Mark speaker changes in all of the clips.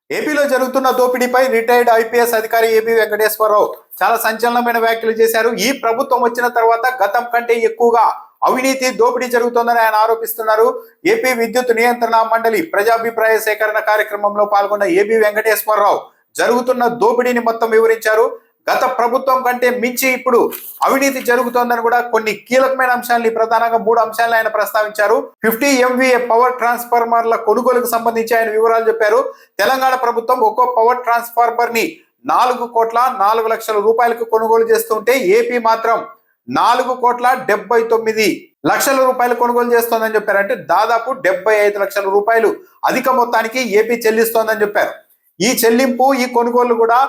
Speaker 1: ఏపీలో జరుగుతున్న దోపిడీపై retired IPS అధికారి ఏబి వెంకటేశ్వరరావు చాలా సంచలనమైన వ్యాఖ్యలు చేశారు. ఈ ప్రభుత్వం వచ్చిన తర్వాత గతం కంటే ఎక్కువగా అవినీతి దోపిడీ జరుగుతోందని ఆయన ఆరోపిస్తున్నారు. ఏపీ విద్యుత్ నియంత్రణ మండలి ప్రజాభిప్రాయ సేకరణ కార్యక్రమంలో పాల్గొన్న ఏబి వెంకటేశ్వరరావు జరుగుతున్న దోపిడీని మొత్తం వివరించారు. గత ప్రభుత్వం కంటే మించి ఇప్పుడు అవినీతి జరుగుతోందని కూడా కొన్ని కీలకమైన అంశాలని, ప్రధానంగా 3 అంశాలను ఆయన ప్రస్తావించారు. 50 MVA పవర్ ట్రాన్స్ఫార్మర్ల కొనుగోలుకు సంబంధించి ఆయన వివరాలు చెప్పారు. తెలంగాణ ప్రభుత్వం ఒక్కో పవర్ ట్రాన్స్ఫార్మర్ ని 4,04,00,000 రూపాయలకు కొనుగోలు చేస్తుంటే ఏపీ మాత్రం 4,79,00,000 రూపాయలు కొనుగోలు చేస్తోందని చెప్పారు. అంటే దాదాపు 75 లక్షల రూపాయలు అధిక మొత్తానికి ఏపీ చెల్లిస్తోందని చెప్పారు. ఈ చెల్లింపు, ఈ కొనుగోలు కూడా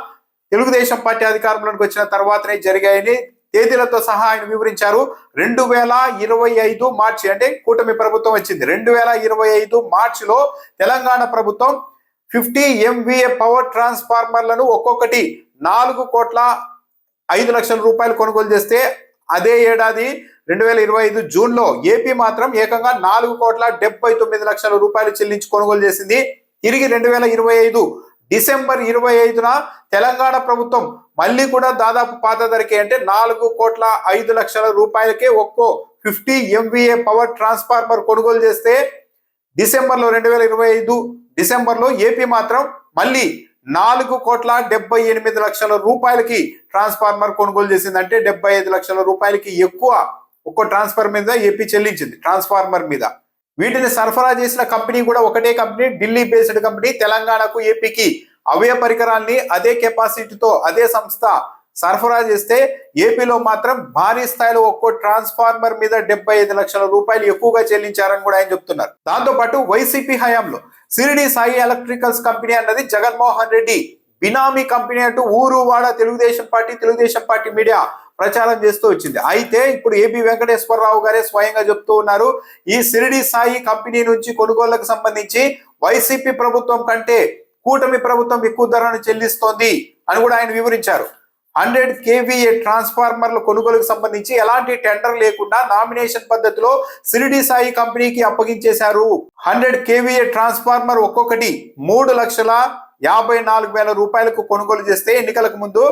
Speaker 1: తెలుగుదేశం పార్టీ అధికారంలోకి వచ్చిన తర్వాతనే జరిగాయని తేదీలతో సహా ఆయన వివరించారు. 2025 మార్చి, అంటే కూటమి ప్రభుత్వం వచ్చింది. 2025 మార్చిలో తెలంగాణ ప్రభుత్వం 50 MVA పవర్ ట్రాన్స్ఫార్మర్లను ఒక్కొక్కటి 4,05,00,000 రూపాయలు కొనుగోలు చేస్తే, అదే ఏడాది 2025 జూన్లో ఏపీ మాత్రం ఏకంగా 4,79,00,000 రూపాయలు చెల్లించి కొనుగోలు చేసింది. తిరిగి 2025 డిసెంబర్ 25న తెలంగాణ ప్రభుత్వం మళ్ళీ కూడా దాదాపు పాత ధరకే, అంటే 4,05,00,000 రూపాయలకే ఒక్కో 50 MVA పవర్ ట్రాన్స్ఫార్మర్ కొనుగోలు చేస్తే, డిసెంబర్లో 2025 డిసెంబర్లో ఏపీ మాత్రం మళ్ళీ 4,78,00,000 రూపాయలకి ట్రాన్స్ఫార్మర్ కొనుగోలు చేసింది. అంటే 75 లక్షల రూపాయలకి ఎక్కువ ఒక్కో ట్రాన్స్ఫర్ మీద ఏపీ చెల్లించింది, ట్రాన్స్ఫార్మర్ మీద. వీటిని సరఫరా చేసిన కంపెనీ కూడా ఒకటే కంపెనీ, ఢిల్లీ బేస్డ్ కంపెనీ. తెలంగాణకు, ఏపీకి అవే పరికరాల్ని అదే కెపాసిటీతో అదే సంస్థ సరఫరా చేస్తే, ఏపీలో మాత్రం భారీ స్థాయిలో ఒక్కో ట్రాన్స్ఫార్మర్ మీద 75 లక్షల రూపాయలు ఎక్కువగా చెల్లించారని కూడా ఆయన చెప్తున్నారు. దాంతోపాటు వైసీపీ హయాంలో సిరిడి సాయి ఎలక్ట్రికల్స్ కంపెనీ అన్నది జగన్మోహన్ రెడ్డి బినామీ కంపెనీ అంటూ ఊరు వాడ తెలుగుదేశం పార్టీ మీడియా ప్రచారం చేస్తూ వచ్చింది. అయితే ఇప్పుడు ఏబి వెంకటేశ్వరరావు గారే స్వయంగా చెప్తూ ఉన్నారు, ఈ సిరిడి సాయి కంపెనీ నుంచి కొనుగోళ్లకు సంబంధించి వైసీపీ ప్రభుత్వం కంటే కూటమి ప్రభుత్వం ఎక్కువ ధరను చెల్లిస్తోంది అని కూడా ఆయన వివరించారు. 100 KVA ట్రాన్స్ఫార్మర్ల కొనుగోలుకు సంబంధించి ఎలాంటి టెండర్ లేకుండా నామినేషన్ పద్ధతిలో సిరిడి సాయి కంపెనీకి అప్పగించేశారు. 100 KVA ట్రాన్స్ఫార్మర్ ఒక్కొక్కటి 3,54,000 రూపాయలకు కొనుగోలు చేస్తే ఎన్నికలకు ముందు,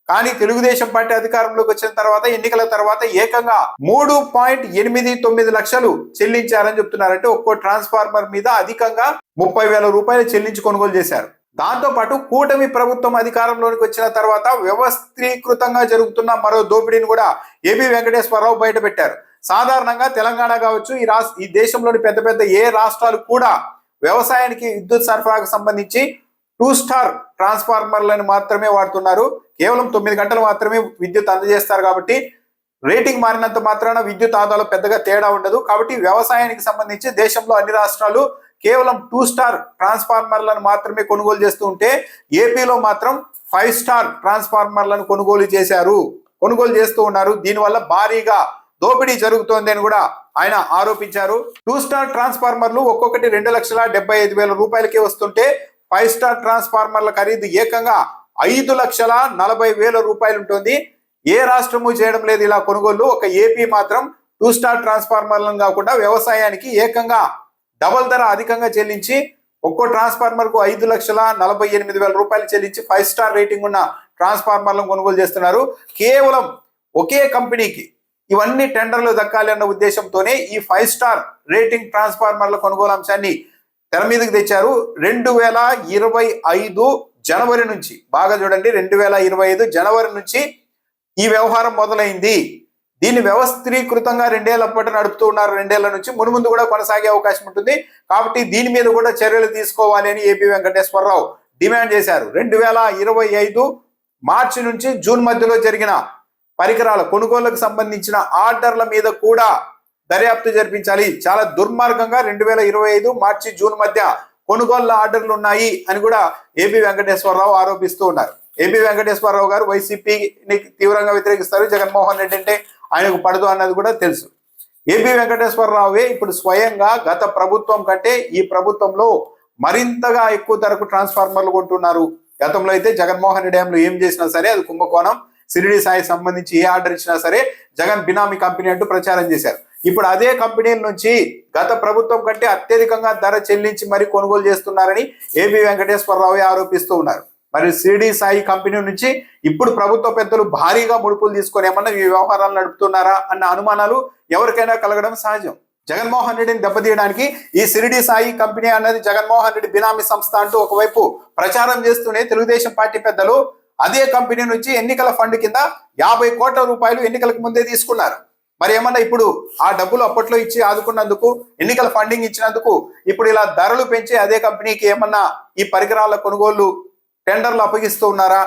Speaker 1: కానీ తెలుగుదేశం పార్టీ అధికారంలోకి వచ్చిన తర్వాత, ఎన్నికల తర్వాత ఏకంగా 3.89 లక్షలు చెల్లించారని చెప్తున్నారు. అంటే ఒక్కో ట్రాన్స్ఫార్మర్ మీద అధికంగా 30,000 రూపాయలు చెల్లించి కొనుగోలు చేశారు. దాంతో పాటు కూటమి ప్రభుత్వం అధికారంలోకి వచ్చిన తర్వాత వ్యవస్థీకృతంగా జరుగుతున్న మరో దోపిడీని కూడా ఏబి వెంకటేశ్వరరావు బయటపెట్టారు. సాధారణంగా తెలంగాణ కావచ్చు, ఈ దేశంలోని పెద్ద పెద్ద ఏ రాష్ట్రాలు కూడా వ్యవసాయానికి విద్యుత్ సరఫరాకు సంబంధించి 2 స్టార్ ట్రాన్స్ఫార్మర్లను మాత్రమే వాడుతున్నారు. కేవలం 9 గంటలు మాత్రమే విద్యుత్ అందజేస్తారు. కాబట్టి రేటింగ్ మారినంత మాత్రాన విద్యుత్ ఆదాలో పెద్దగా తేడా ఉండదు. కాబట్టి వ్యవసాయానికి సంబంధించి దేశంలో అన్ని రాష్ట్రాలు కేవలం 2 స్టార్ ట్రాన్స్ఫార్మర్లను మాత్రమే కొనుగోలు చేస్తూ ఉంటే, ఏపీలో మాత్రం 5 స్టార్ ట్రాన్స్ఫార్మర్లను కొనుగోలు చేస్తూ ఉన్నారు. దీనివల్ల భారీగా దోపిడీ జరుగుతోంది అని కూడా ఆయన ఆరోపించారు. 2 స్టార్ ట్రాన్స్ఫార్మర్లు ఒక్కొక్కటి 2,75,000 రూపాయలకే వస్తుంటే, 5 స్టార్ ట్రాన్స్ఫార్మర్ల ఖరీదు ఏకంగా 5,40,000 రూపాయలు ఉంటుంది. ఏ రాష్ట్రము చేయడం లేదు ఇలా కొనుగోలు. ఒక ఏపీ మాత్రం 2 స్టార్ ట్రాన్స్ఫార్మర్లను కాకుండా వ్యవసాయానికి ఏకంగా డబల్ ధర అధికంగా చెల్లించి ఒక్కో ట్రాన్స్ఫార్మర్ కు 5,48,000 రూపాయలు చెల్లించి 5 స్టార్ రేటింగ్ ఉన్న ట్రాన్స్ఫార్మర్లను కొనుగోలు చేస్తున్నారు. కేవలం ఒకే కంపెనీకి ఇవన్నీ టెండర్లు దక్కాలి అన్న ఉద్దేశంతోనే ఈ 5 స్టార్ రేటింగ్ ట్రాన్స్ఫార్మర్ల కొనుగోలు అంశాన్ని తెర మీదకి తెచ్చారు. 2025 జనవరి నుంచి, బాగా చూడండి, 2025 జనవరి నుంచి ఈ వ్యవహారం మొదలైంది. దీన్ని వ్యవస్థీకృతంగా 2 ఏళ్ల పాటు నడుపుతూ ఉన్నారు. 2 ఏళ్ల నుంచి మున్ముందు కూడా కొనసాగే అవకాశం ఉంటుంది. కాబట్టి దీని మీద కూడా చర్యలు తీసుకోవాలి అని ఏపీ వెంకటేశ్వరరావు డిమాండ్ చేశారు. 2025 మార్చి నుంచి జూన్ మధ్యలో జరిగిన పరికరాల కొనుగోలుకు సంబంధించిన ఆర్డర్ల మీద కూడా దర్యాప్తు జరిపించాలి. చాలా దుర్మార్గంగా 2025 మార్చి జూన్ మధ్య కొనుగోళ్ల ఆర్డర్లు ఉన్నాయి అని కూడా ఏబి వెంకటేశ్వరరావు ఆరోపిస్తూ ఉన్నారు. ఏబి వెంకటేశ్వరరావు గారు వైసీపీని తీవ్రంగా వ్యతిరేకిస్తారు. జగన్మోహన్ రెడ్డి అంటే ఆయనకు పడదు అన్నది కూడా తెలుసు. ఏబి వెంకటేశ్వరరావే ఇప్పుడు స్వయంగా గత ప్రభుత్వం కంటే ఈ ప్రభుత్వంలో మరింతగా ఎక్కువ ధరకు ట్రాన్స్ఫార్మర్లు కొంటున్నారు. గతంలో అయితే జగన్మోహన్ రెడ్డి ఏం చేసినా సరే అది కుంభకోణం, సిరిడి సాయి సంబంధించి ఏ ఆర్డర్ ఇచ్చినా సరే జగన్ బినామీ కంపెనీ అంటూ ప్రచారం చేశారు. ఇప్పుడు అదే కంపెనీల నుంచి గత ప్రభుత్వం కంటే అత్యధికంగా ధర చెల్లించి మరి కొనుగోలు చేస్తున్నారని ఏబి వెంకటేశ్వరరావు ఆరోపిస్తూ ఉన్నారు. మరి షిరిడి సాయి కంపెనీ నుంచి ఇప్పుడు ప్రభుత్వ పెద్దలు భారీగా ముడుపులు తీసుకొని ఏమన్నా ఈ వ్యవహారాలు నడుపుతున్నారా అన్న అనుమానాలు ఎవరికైనా కలగడం సహజం. జగన్మోహన్ రెడ్డిని దెబ్బతీయడానికి ఈ షిరిడి సాయి కంపెనీ అన్నది జగన్మోహన్ రెడ్డి బినామీ సంస్థ అంటూ ఒకవైపు ప్రచారం చేస్తూనే తెలుగుదేశం పార్టీ పెద్దలు అదే కంపెనీ నుంచి ఎన్నికల ఫండ్ కింద 50 కోట్ల రూపాయలు ఎన్నికలకు ముందే తీసుకున్నారు. మరి ఏమన్నా ఇప్పుడు ఆ డబ్బులు అప్పట్లో ఇచ్చి ఆదుకున్నందుకు, ఎన్నికల ఫండింగ్ ఇచ్చినందుకు ఇప్పుడు ఇలా ధరలు పెంచి అదే కంపెనీకి ఏమన్నా ఈ పరికరాల కొనుగోలు టెండర్లు అప్పగిస్తూ ఉన్నారా?